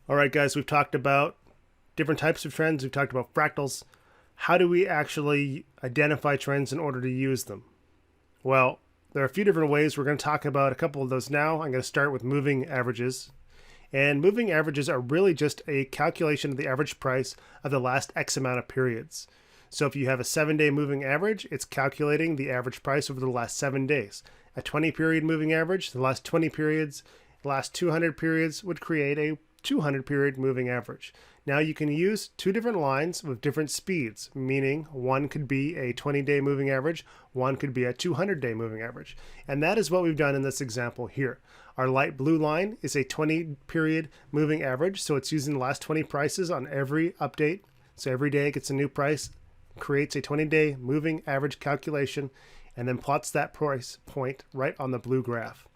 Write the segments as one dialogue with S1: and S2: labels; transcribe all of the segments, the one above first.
S1: All right, guys, we've talked about different types of trends. We've talked about fractals. How do we actually identify trends in order to use them? Well, there are a few different ways. We're going to talk about a couple of those now. I'm going to start with moving averages. And moving averages are really just a calculation of the average price of the last X amount of periods. So if you have a 7-day moving average, it's calculating the average price over the last 7 days. A 20-period moving average, the last 20 periods, the last 200 periods would create a 200-period moving average. Now you can use two different lines with different speeds, meaning one could be a 20-day moving average, one could be a 200-day moving average. And that is what we've done in this example here. Our light blue line is a 20-period moving average, so it's using the last 20 prices on every update. So every day it gets a new price, creates a 20-day moving average calculation, and then plots that price point right on the blue graph.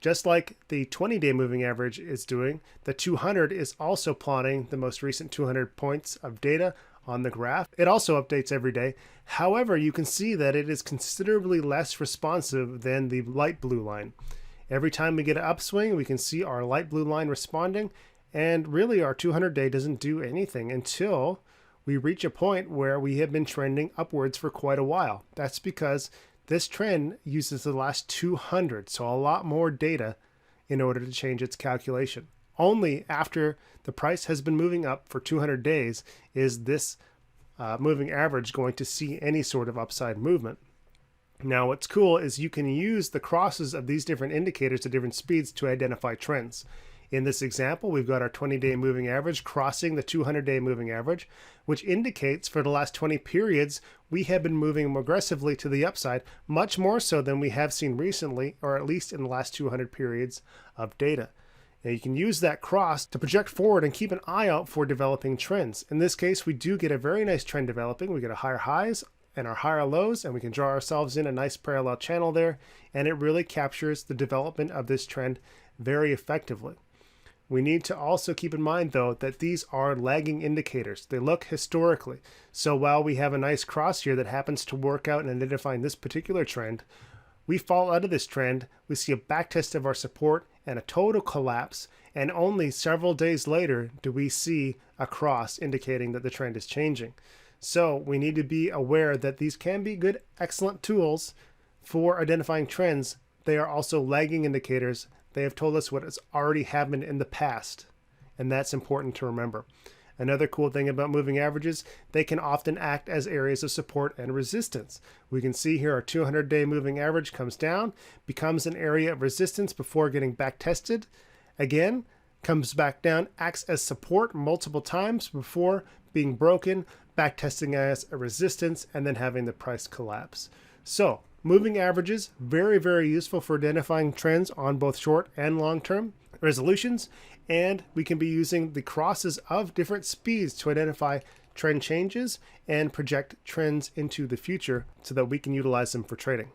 S1: Just like the 20-day moving average is doing, the 200 is also plotting the most recent 200 points of data on the graph. It also updates every day. However, you can see that it is considerably less responsive than the light blue line. Every time we get an upswing, we can see our light blue line responding, and really our 200-day doesn't do anything until we reach a point where we have been trending upwards for quite a while. That's because this trend uses the last 200, so a lot more data in order to change its calculation. Only after the price has been moving up for 200 days is this moving average going to see any sort of upside movement. Now what's cool is you can use the crosses of these different indicators at different speeds to identify trends. In this example, we've got our 20-day moving average crossing the 200-day moving average, which indicates for the last 20 periods, we have been moving aggressively to the upside, much more so than we have seen recently, or at least in the last 200 periods of data. Now you can use that cross to project forward and keep an eye out for developing trends. In this case, we do get a very nice trend developing. We get a higher highs and our higher lows, and we can draw ourselves in a nice parallel channel there, and it really captures the development of this trend very effectively. We need to also keep in mind, though, that these are lagging indicators. They look historically. So while we have a nice cross here that happens to work out in identifying this particular trend, we fall out of this trend, we see a backtest of our support and a total collapse, and only several days later do we see a cross indicating that the trend is changing. So we need to be aware that these can be good, excellent tools for identifying trends. They are also lagging indicators. They have told us what has already happened in the past, and that's important to remember. Another cool thing about moving averages, they can often act as areas of support and resistance. We can see here our 200-day moving average comes down, becomes an area of resistance before getting back tested. Again, comes back down, acts as support multiple times before being broken, back testing as a resistance, and then having the price collapse. So, moving averages, very, very useful for identifying trends on both short and long-term resolutions, and we can be using the crosses of different speeds to identify trend changes and project trends into the future so that we can utilize them for trading.